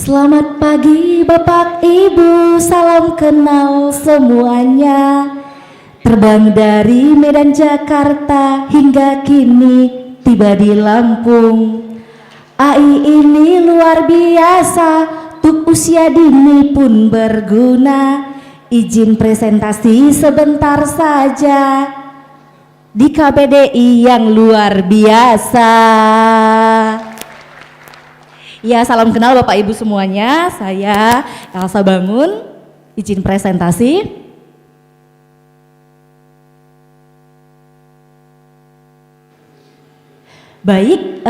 Selamat pagi Bapak Ibu, salam kenal semuanya. Terbang dari Medan Jakarta hingga kini tiba di Lampung. AI ini luar biasa, untuk usia dini pun berguna. Izin presentasi sebentar saja di KBDI yang luar biasa. Ya, salam kenal Bapak Ibu semuanya. Saya Elsa Bangun, izin presentasi. Baik,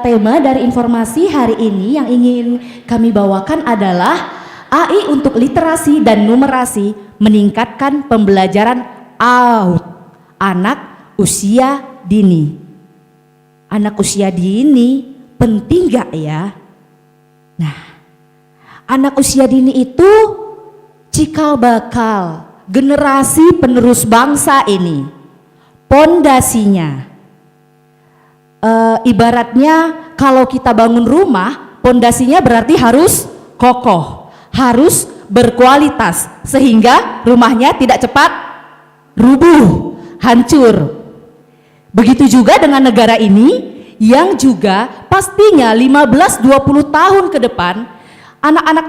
tema dari informasi hari ini yang ingin kami bawakan adalah AI untuk literasi dan numerasi meningkatkan pembelajaran anak usia dini. Anak usia dini penting gak ya? Nah, anak usia dini itu cikal bakal generasi penerus bangsa ini. Pondasinya, ibaratnya kalau kita bangun rumah, pondasinya berarti harus kokoh, harus berkualitas sehingga rumahnya tidak cepat rubuh, hancur. Begitu juga dengan negara ini yang juga pastinya 15-20 tahun ke depan anak-anak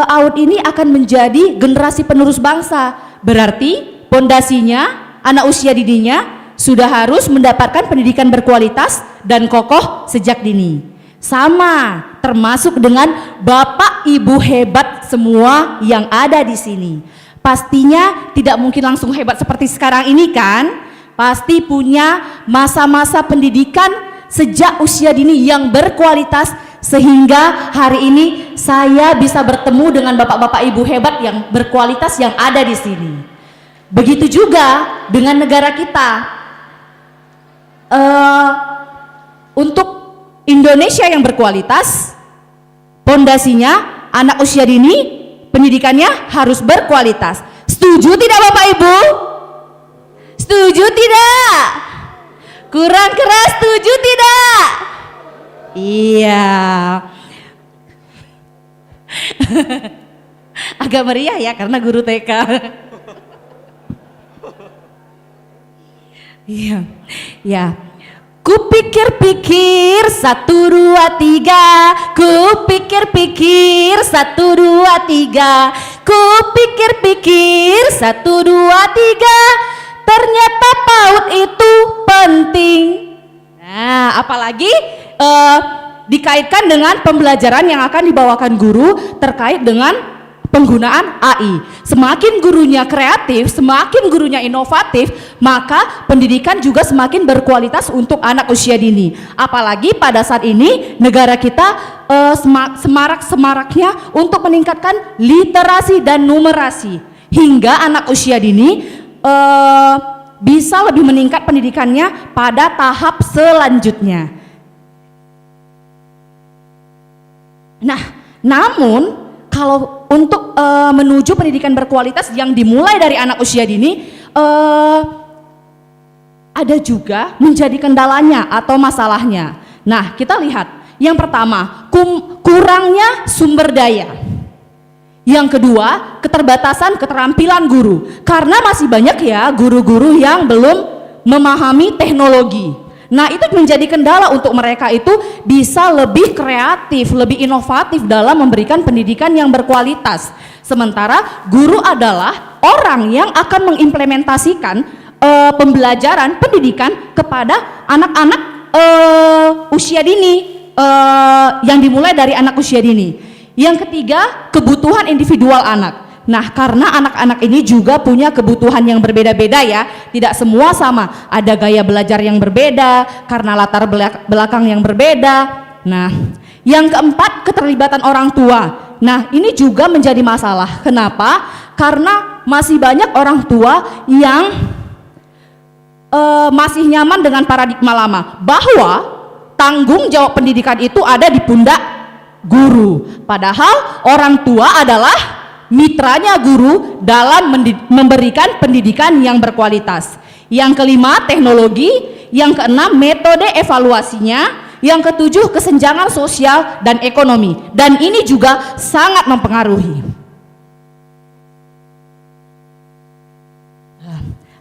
AUD ini akan menjadi generasi penerus bangsa. Berarti pondasinya anak usia dininya sudah harus mendapatkan pendidikan berkualitas dan kokoh sejak dini. Sama termasuk dengan Bapak Ibu hebat semua yang ada di sini. Pastinya tidak mungkin langsung hebat seperti sekarang ini kan? Pasti punya masa-masa pendidikan sejak usia dini yang berkualitas sehingga hari ini saya bisa bertemu dengan bapak-bapak ibu hebat yang berkualitas yang ada di sini. Begitu juga dengan negara kita. Untuk Indonesia yang berkualitas, pondasinya anak usia dini pendidikannya harus berkualitas. Setuju tidak Bapak Ibu? Setuju tidak? Kurang keras, setuju tidak? Iya. Agak meriah ya karena guru TK. Iya. Ya. Kupikir-pikir 1, 2, 3. Kupikir-pikir 1, 2, 3. Kupikir-pikir 1, 2, 3. Ternyata PAUD itu penting. Nah, apalagi dikaitkan dengan pembelajaran yang akan dibawakan guru terkait dengan penggunaan AI. Semakin gurunya kreatif, semakin gurunya inovatif, maka pendidikan juga semakin berkualitas untuk anak usia dini. Apalagi pada saat ini negara kita semarak-semaraknya untuk meningkatkan literasi dan numerasi hingga anak usia dini bisa lebih meningkat pendidikannya pada tahap selanjutnya. Nah, namun kalau untuk menuju pendidikan berkualitas yang dimulai dari anak usia dini, ada juga menjadi kendalanya atau masalahnya. Nah, kita lihat yang pertama, kurangnya sumber daya. Yang kedua, keterbatasan keterampilan guru. Karena masih banyak ya guru-guru yang belum memahami teknologi. Nah, itu menjadi kendala untuk mereka itu bisa lebih kreatif, lebih inovatif dalam memberikan pendidikan yang berkualitas. Sementara guru adalah orang yang akan mengimplementasikan pembelajaran pendidikan kepada anak-anak usia dini yang dimulai dari anak usia dini. Yang ketiga, kebutuhan individual anak. Nah, karena anak-anak ini juga punya kebutuhan yang berbeda-beda ya, tidak semua sama. Ada gaya belajar yang berbeda karena latar belakang yang berbeda. Nah, yang keempat, keterlibatan orang tua. Nah, ini juga menjadi masalah. Kenapa? Karena masih banyak orang tua yang masih nyaman dengan paradigma lama bahwa tanggung jawab pendidikan itu ada di pundak guru. Padahal orang tua adalah mitranya guru dalam memberikan pendidikan yang berkualitas. Yang kelima, teknologi. Yang keenam, metode evaluasinya. Yang ketujuh, kesenjangan sosial dan ekonomi. Dan ini juga sangat mempengaruhi.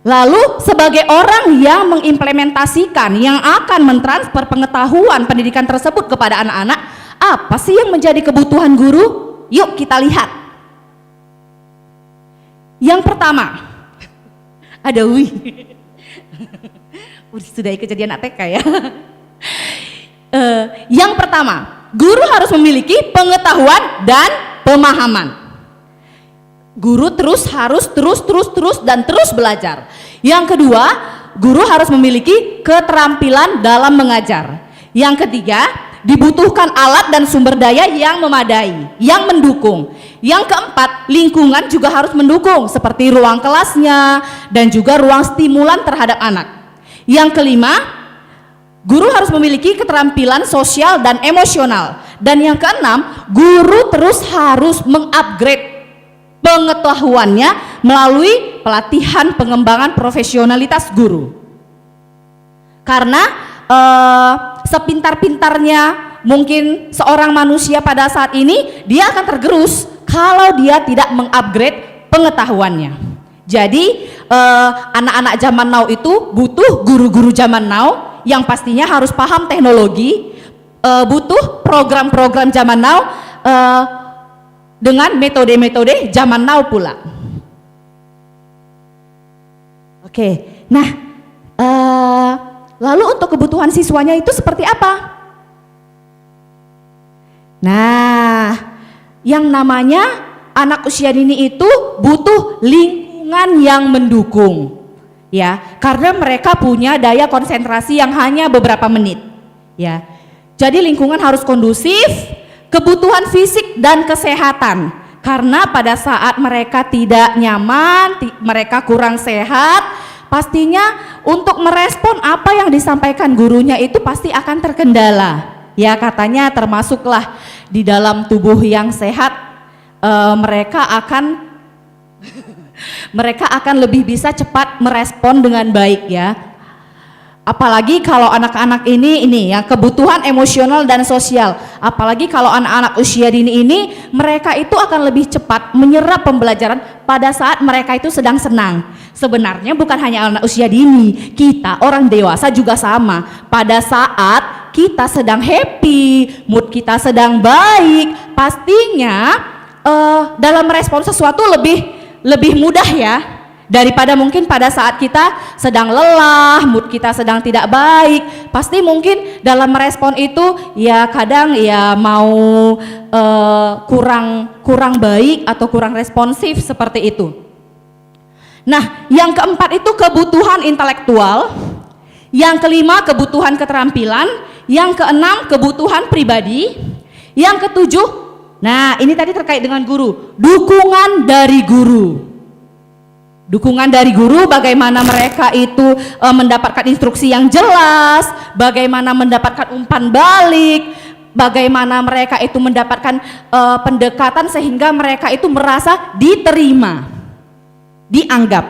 Lalu sebagai orang yang mengimplementasikan, yang akan mentransfer pengetahuan pendidikan tersebut kepada anak-anak, apa sih yang menjadi kebutuhan guru? Yuk kita lihat. Yang pertama, ada sudah kejadian ATK ya. Yang pertama, guru harus memiliki pengetahuan dan pemahaman. Guru harus terus belajar. Yang kedua, guru harus memiliki keterampilan dalam mengajar. Yang ketiga, dibutuhkan alat dan sumber daya yang memadai, yang mendukung. Yang keempat, lingkungan juga harus mendukung, seperti ruang kelasnya dan juga ruang stimulan terhadap anak. Yang kelima, guru harus memiliki keterampilan sosial dan emosional. Dan yang keenam, guru terus harus mengupgrade pengetahuannya melalui pelatihan pengembangan profesionalitas guru. Karena sepintar-pintarnya mungkin seorang manusia pada saat ini, dia akan tergerus kalau dia tidak mengupgrade pengetahuannya. Jadi anak-anak zaman now itu butuh guru-guru zaman now yang pastinya harus paham teknologi, butuh program-program zaman now dengan metode-metode zaman now pula. Oke, nah lalu untuk kebutuhan siswanya itu seperti apa? Nah, yang namanya anak usia dini itu butuh lingkungan yang mendukung, ya, karena mereka punya daya konsentrasi yang hanya beberapa menit, ya. Jadi lingkungan harus kondusif. Kebutuhan fisik dan kesehatan, karena pada saat mereka tidak nyaman, mereka kurang sehat, pastinya untuk merespon apa yang disampaikan gurunya itu pasti akan terkendala. Ya, katanya termasuklah di dalam tubuh yang sehat, mereka akan lebih bisa cepat merespon dengan baik, ya. Apalagi kalau anak-anak ini ya, kebutuhan emosional dan sosial. Apalagi kalau anak-anak usia dini ini, mereka itu akan lebih cepat menyerap pembelajaran pada saat mereka itu sedang senang. Sebenarnya bukan hanya anak usia dini, kita orang dewasa juga sama. Pada saat kita sedang happy, mood kita sedang baik, pastinya dalam merespon sesuatu lebih mudah ya, daripada mungkin pada saat kita sedang lelah, mood kita sedang tidak baik. Pasti mungkin dalam merespon itu ya kadang ya mau kurang baik atau kurang responsif seperti itu. Nah, yang keempat itu kebutuhan intelektual, yang kelima kebutuhan keterampilan, yang keenam kebutuhan pribadi, yang ketujuh, nah ini tadi terkait dengan guru, dukungan dari guru. Dukungan dari guru, bagaimana mereka itu mendapatkan instruksi yang jelas, bagaimana mendapatkan umpan balik, bagaimana mereka itu mendapatkan pendekatan sehingga mereka itu merasa diterima, dianggap.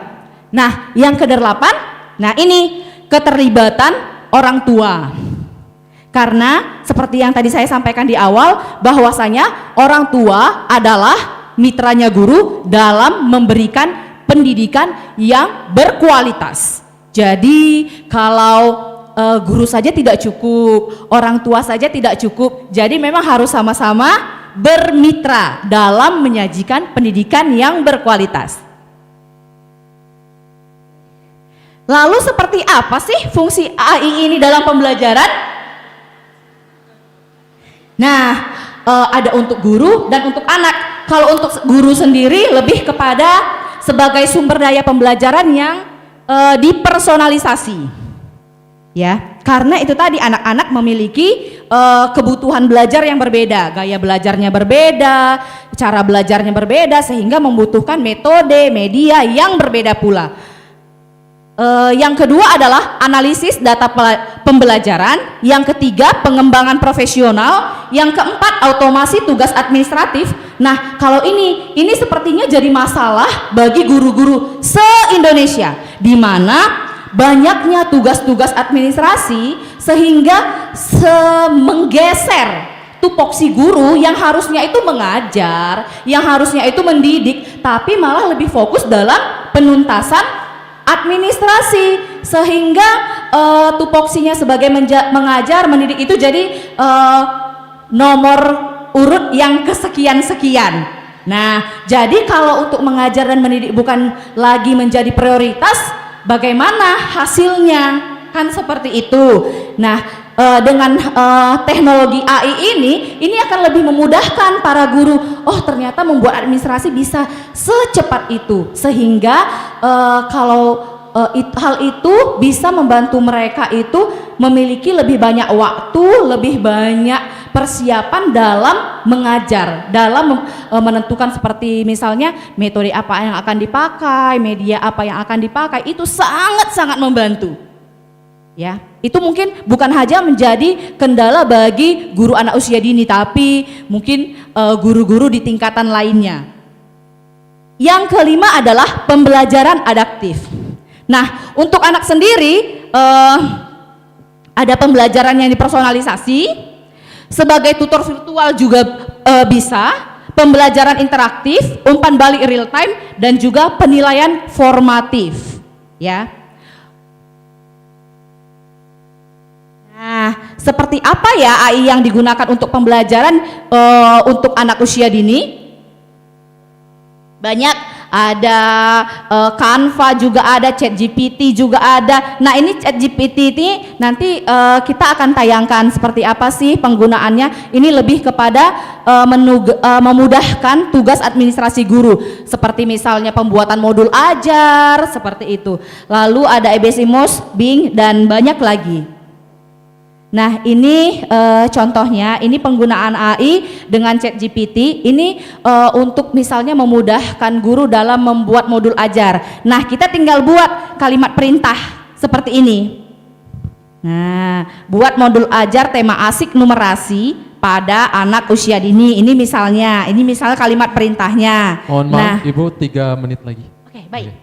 Nah, yang kedelapan, nah ini keterlibatan orang tua. Karena seperti yang tadi saya sampaikan di awal, bahwasanya orang tua adalah mitranya guru dalam memberikan pendidikan yang berkualitas. Jadi kalau guru saja tidak cukup, orang tua saja tidak cukup. Jadi memang harus sama-sama bermitra dalam menyajikan pendidikan yang berkualitas. Lalu seperti apa sih fungsi AI ini dalam pembelajaran? Nah, ada untuk guru dan untuk anak. Kalau untuk guru sendiri lebih kepada sebagai sumber daya pembelajaran yang dipersonalisasi, ya, karena itu tadi anak-anak memiliki kebutuhan belajar yang berbeda, gaya belajarnya berbeda, cara belajarnya berbeda, sehingga membutuhkan metode media yang berbeda pula. Yang kedua adalah analisis data pembelajaran, yang ketiga pengembangan profesional, yang keempat automasi tugas administratif. Nah, kalau ini sepertinya jadi masalah bagi guru-guru se-Indonesia, di mana banyaknya tugas-tugas administrasi sehingga menggeser tupoksi guru yang harusnya itu mengajar, yang harusnya itu mendidik, tapi malah lebih fokus dalam penuntasan administrasi, sehingga tupoksinya sebagai mengajar, mendidik itu jadi nomor urut yang kesekian-sekian. Nah, jadi kalau untuk mengajar dan mendidik bukan lagi menjadi prioritas, bagaimana hasilnya? Kan seperti itu. Nah, dengan teknologi AI ini akan lebih memudahkan para guru. Oh, ternyata membuat administrasi bisa secepat itu, sehingga kalau hal itu bisa membantu mereka itu memiliki lebih banyak waktu, lebih banyak persiapan dalam mengajar, dalam menentukan seperti misalnya metode apa yang akan dipakai, media apa yang akan dipakai, itu sangat-sangat membantu. Ya, itu mungkin bukan hanya menjadi kendala bagi guru anak usia dini, tapi mungkin guru-guru di tingkatan lainnya. Yang kelima adalah pembelajaran adaptif. Nah, untuk anak sendiri ada pembelajaran yang dipersonalisasi, sebagai tutor virtual juga bisa, pembelajaran interaktif, umpan balik real time, dan juga penilaian formatif. Ya. Nah, seperti apa ya AI yang digunakan untuk pembelajaran untuk anak usia dini? Banyak, ada Canva juga ada, ChatGPT juga ada. Nah, ini ChatGPT ini nanti kita akan tayangkan seperti apa sih penggunaannya. Ini lebih kepada memudahkan tugas administrasi guru, seperti misalnya pembuatan modul ajar, seperti itu. Lalu ada EBSIMOS, Bing, dan banyak lagi. Nah, ini contohnya, ini penggunaan AI dengan ChatGPT, ini untuk misalnya memudahkan guru dalam membuat modul ajar. Nah, kita tinggal buat kalimat perintah seperti ini. Nah, buat modul ajar tema asik numerasi pada anak usia dini. Ini misalnya kalimat perintahnya. Mohon maaf, Ibu, 3 menit lagi. Oke, baik.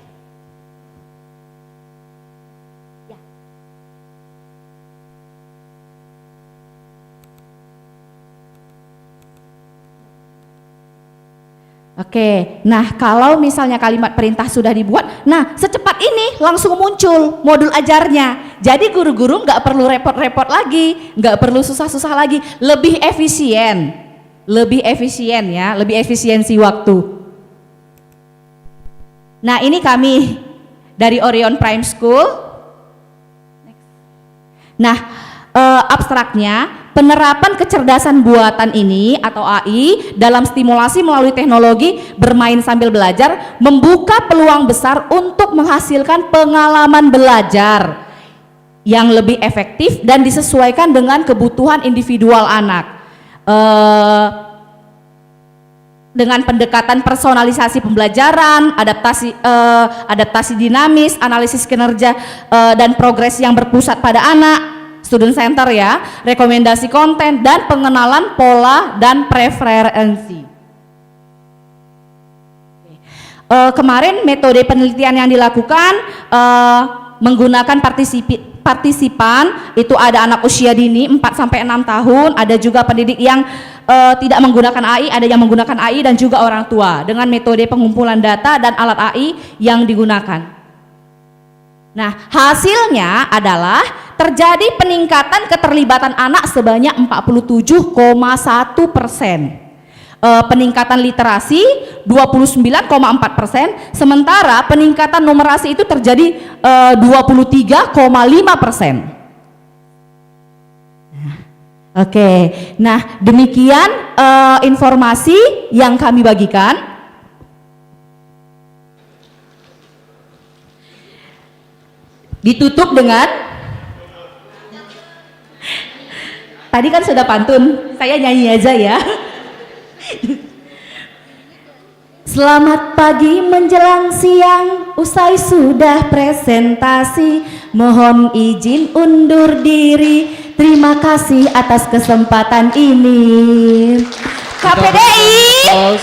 Oke, nah kalau misalnya kalimat perintah sudah dibuat, nah secepat ini langsung muncul modul ajarnya. Jadi guru-guru nggak perlu repot-repot lagi, nggak perlu susah-susah lagi, lebih efisien ya, lebih efisiensi waktu. Nah, ini kami dari Orion Prime School. Nah, abstraknya, penerapan kecerdasan buatan ini atau AI dalam stimulasi melalui teknologi bermain sambil belajar membuka peluang besar untuk menghasilkan pengalaman belajar yang lebih efektif dan disesuaikan dengan kebutuhan individual anak. Dengan pendekatan personalisasi pembelajaran, adaptasi dinamis, analisis kinerja dan progres yang berpusat pada anak, student center ya, rekomendasi konten, dan pengenalan pola dan preferensi. Kemarin metode penelitian yang dilakukan menggunakan partisipan, itu ada anak usia dini 4-6 tahun, ada juga pendidik yang tidak menggunakan AI, ada yang menggunakan AI, dan juga orang tua dengan metode pengumpulan data dan alat AI yang digunakan. Nah, hasilnya adalah terjadi peningkatan keterlibatan anak sebanyak 47,1%. Peningkatan literasi 29,4%, sementara peningkatan numerasi itu terjadi 23,5%. Oke, nah demikian informasi yang kami bagikan. Ditutup dengan, tadi kan sudah pantun, saya nyanyi aja ya. Selamat pagi menjelang siang, usai sudah presentasi, mohon izin undur diri, terima kasih atas kesempatan ini. KPDI,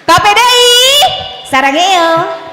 KPDI, sarangeo.